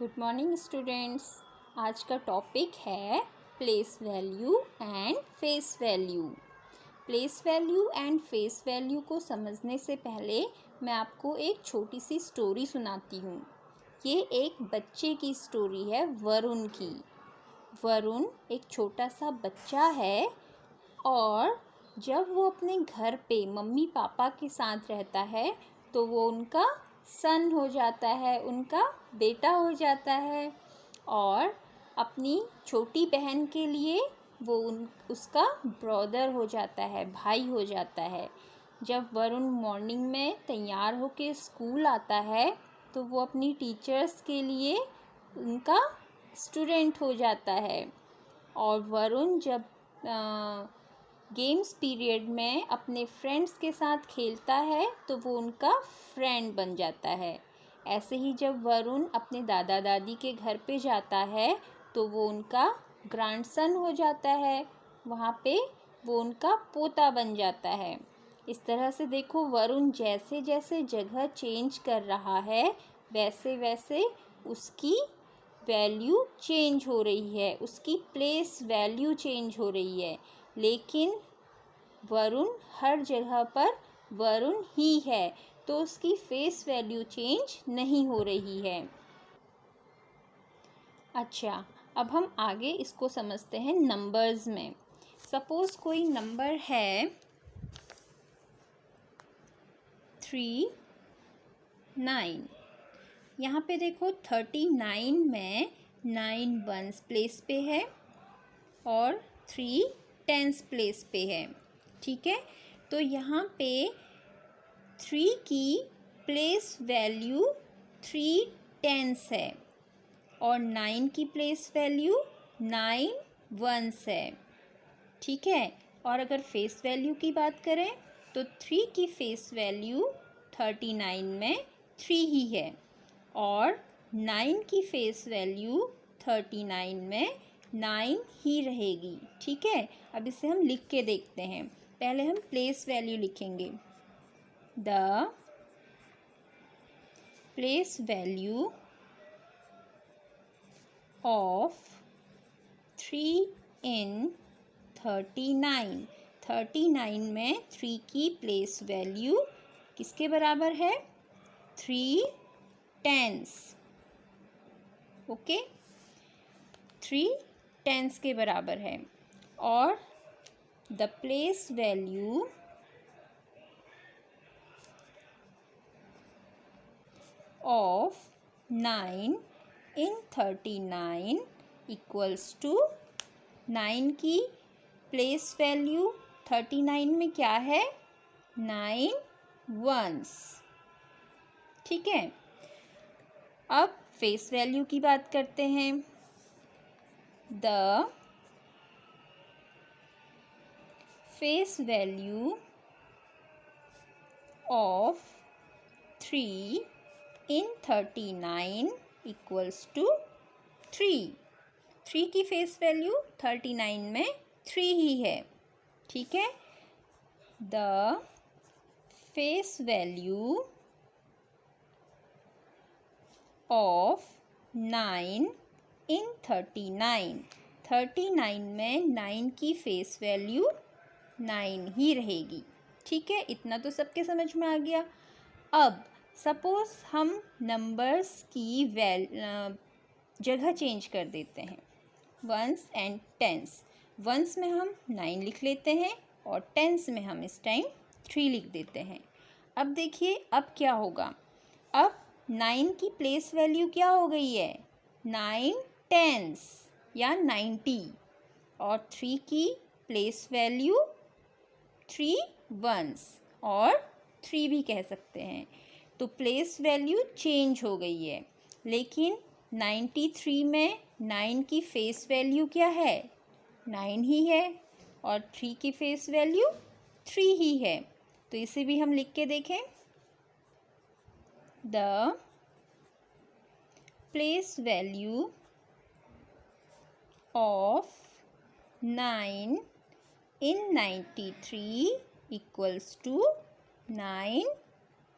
Good morning students. आज का topic है place value and face value. Place value and face value को समझने से पहले मैं आपको एक छोटी सी स्टोरी सुनाती हूँ। ये एक बच्चे की स्टोरी है, वरुण की। वरुण एक छोटा सा बच्चा है और जब वो अपने घर पे मम्मी पापा के साथ रहता है तो वो उनका सन हो जाता है, उनका बेटा हो जाता है। और अपनी छोटी बहन के लिए वो उसका ब्रदर हो जाता है, भाई हो जाता है। जब वरुण मॉर्निंग में तैयार होके स्कूल आता है तो वो अपनी टीचर्स के लिए उनका स्टूडेंट हो जाता है। और वरुण जब गेम्स पीरियड में अपने फ्रेंड्स के साथ खेलता है तो वो उनका फ्रेंड बन जाता है। ऐसे ही जब वरुण अपने दादा दादी के घर पे जाता है तो वो उनका ग्रैंडसन हो जाता है, वहाँ पे वो उनका पोता बन जाता है। इस तरह से देखो, वरुण जैसे जैसे जगह चेंज कर रहा है वैसे वैसे उसकी वैल्यू चेंज हो रही है, उसकी प्लेस वैल्यू चेंज हो रही है। लेकिन वरुण हर जगह पर वरुण ही है, तो उसकी फेस वैल्यू चेंज नहीं हो रही है। अच्छा, अब हम आगे इसको समझते हैं नंबर्स में। सपोज़ कोई नंबर है 39। यहाँ पे देखो 39 में 9 वंस प्लेस पे है और 3 टेंस प्लेस पे है। ठीक है, तो यहाँ पे 3 की प्लेस वैल्यू 3 टेंस है और 9 की प्लेस वैल्यू 9 वंस है। ठीक है, और अगर फेस वैल्यू की बात करें तो 3 की फेस वैल्यू 39 में 3 ही है और 9 की फेस वैल्यू 39 में 9 ही रहेगी। ठीक है, अब इसे हम लिख के देखते हैं। पहले हम प्लेस वैल्यू लिखेंगे। The place value of 3 in 39। 39 में 3 की प्लेस वैल्यू किसके बराबर है? 3 टेंस। ओके, 3 टेंस के बराबर है। और the place value of 9 in 39 equals to 9 की प्लेस वैल्यू 39 में क्या है? 9 वंस। ठीक है, अब फेस वैल्यू की बात करते हैं। The face value of 3 in 39 equals to 3। 3 की फेस वैल्यू 39 में 3 ही है। ठीक है, the face value of 9 in 39। 39 में 9 की फेस वैल्यू 9 ही रहेगी। ठीक है, इतना तो सबके समझ में आ गया। अब सपोज़ हम नंबर्स की जगह चेंज कर देते हैं, वंस एंड टेंस। वंस में हम 9 लिख लेते हैं और टेंस में हम इस टाइम 3 लिख देते हैं। अब देखिए अब क्या होगा। अब 9 की प्लेस वैल्यू क्या हो गई है? 9 टेंस या 90 और 3 की प्लेस वैल्यू 3 वंस और 3 भी कह सकते हैं। तो प्लेस वैल्यू चेंज हो गई है, लेकिन 93 में 9 की फेस वैल्यू क्या है? 9 ही है और 3 की फेस वैल्यू 3 ही है। तो इसे भी हम लिख के देखें। The place value of 9 in 93 equals to 9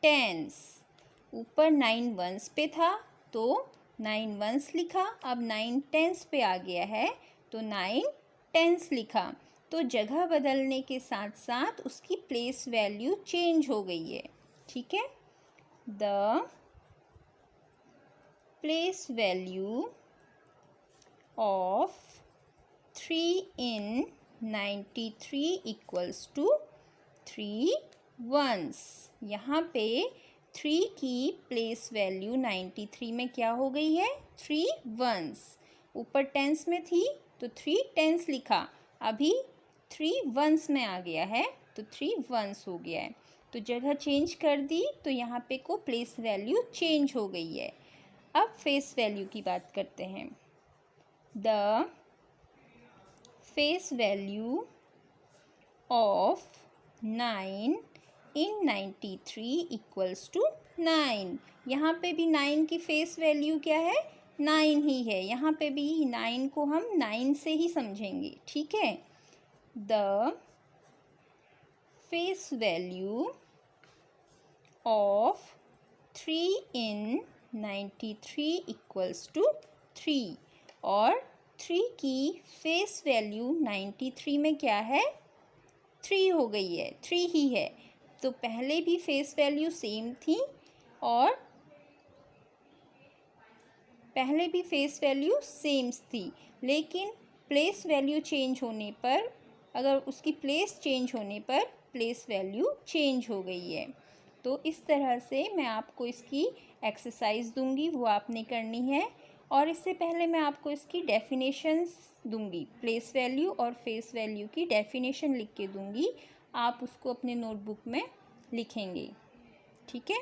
tens. ऊपर 9 वंस पे था तो 9 वंस लिखा, अब 9 टेंस पे आ गया है तो 9 टेंस लिखा। तो जगह बदलने के साथ साथ उसकी प्लेस वैल्यू चेंज हो गई है। ठीक है, the place value of 3 in 93 equals to 3 ones. यहाँ पे 3 की प्लेस वैल्यू 93 में क्या हो गई है? 3 वंस। ऊपर टेंस में थी तो 3 टेंस लिखा, अभी 3 वंस में आ गया है तो 3 वंस हो गया है। तो जगह चेंज कर दी तो यहाँ पे को प्लेस वैल्यू चेंज हो गई है। अब फेस वैल्यू की बात करते हैं। The face value of 9 in 93 equals to 9। यहाँ पे भी 9 की फेस वैल्यू क्या है? 9 ही है। यहाँ पे भी 9 को हम 9 से ही समझेंगे। ठीक है, the face value of 3 in 93 equals to 3, और 3 की फेस वैल्यू 93 में क्या है? 3 हो गई है, 3 ही है। तो पहले भी फेस वैल्यू सेम थी और पहले भी फेस वैल्यू सेम थी, लेकिन प्लेस वैल्यू चेंज होने पर, अगर उसकी प्लेस चेंज होने पर प्लेस वैल्यू चेंज हो गई है। तो इस तरह से मैं आपको इसकी एक्सरसाइज दूंगी, वो आपने करनी है। और इससे पहले मैं आपको इसकी डेफिनेशंस दूंगी, प्लेस वैल्यू और फेस वैल्यू की डेफिनेशन लिख के दूंगी, आप उसको अपने नोटबुक में लिखेंगे। ठीक है।